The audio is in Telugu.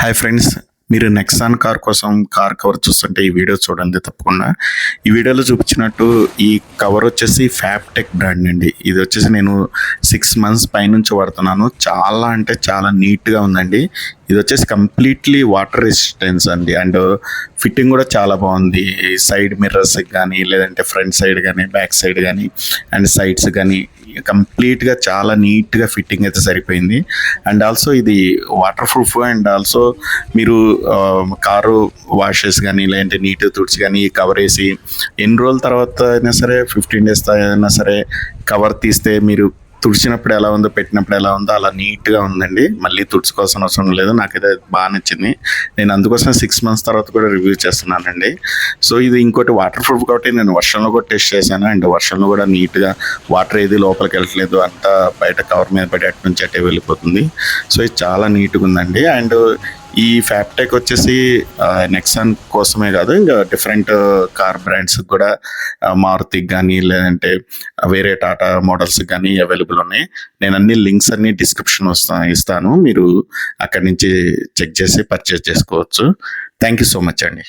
హాయ్ ఫ్రెండ్స్, మీరు నెక్సాన్ కార్ కోసం కార్ కవర్ చూస్తుంటే ఈ వీడియో చూడండి తప్పకుండా. ఈ వీడియోలో చూపించినట్టు ఈ కవర్ వచ్చేసి ఫ్యాబ్టెక్ బ్రాండ్ అండి. ఇది వచ్చేసి నేను 6 months పైనుంచి వాడుతున్నాను. చాలా అంటే చాలా నీట్గా ఉందండి. ఇది వచ్చేసి కంప్లీట్లీ వాటర్ రెసిస్టెన్స్ అండి. అండ్ ఫిట్టింగ్ కూడా చాలా బాగుంది. సైడ్ మిర్రర్స్ కానీ, లేదంటే ఫ్రంట్ సైడ్ కానీ, బ్యాక్ సైడ్ కానీ, అండ్ సైడ్స్ కానీ కంప్లీట్గా చాలా నీట్గా ఫిట్టింగ్ అయితే సరిపోయింది. అండ్ ఆల్సో ఇది వాటర్ ప్రూఫ్. అండ్ ఆల్సో మీరు కారు వాషెస్ కానీ, లేదంటే నీట్గా తుడిచి కానీ ఈ కవర్ వేసి ఎన్ని రోజుల తర్వాత అయినా సరే, 15 days అయినా సరే కవర్ తీస్తే మీరు తుడిచినప్పుడు ఎలా ఉందో, పెట్టినప్పుడు ఎలా ఉందో అలా నీట్గా ఉందండి. మళ్ళీ తుడుచుకోవాల్సిన అవసరం లేదు. నాకైతే బాగా నచ్చింది. నేను అందుకోసం 6 months తర్వాత కూడా రివ్యూ చేస్తున్నానండి. సో ఇది ఇంకోటి వాటర్ ప్రూఫ్ కాబట్టి నేను వర్షంలో కూడా టెస్ట్ చేశాను. అండ్ వర్షంలో కూడా నీట్గా వాటర్ ఏది లోపలికి వెళ్ళట్లేదు, అంతా బయట కవర్ మీద పడి అటు నుంచి అటే వెళ్ళిపోతుంది. సో ఇది చాలా నీట్గా ఉందండి. అండ్ ఈ ఫ్యాబ్టెక్ వచ్చేసి నెక్సాన్ కోసమే కాదు, ఇంకా డిఫరెంట్ కార్ బ్రాండ్స్ కూడా మారుతికి కానీ, లేదంటే వేరే టాటా మోడల్స్ కానీ అవైలబుల్ ఉన్నాయి. నేను అన్ని లింక్స్ అన్ని డిస్క్రిప్షన్ ఇస్తాను. మీరు అక్కడి నుంచి చెక్ చేసి పర్చేస్ చేసుకోవచ్చు. థ్యాంక్ యూ సో మచ్ అండి.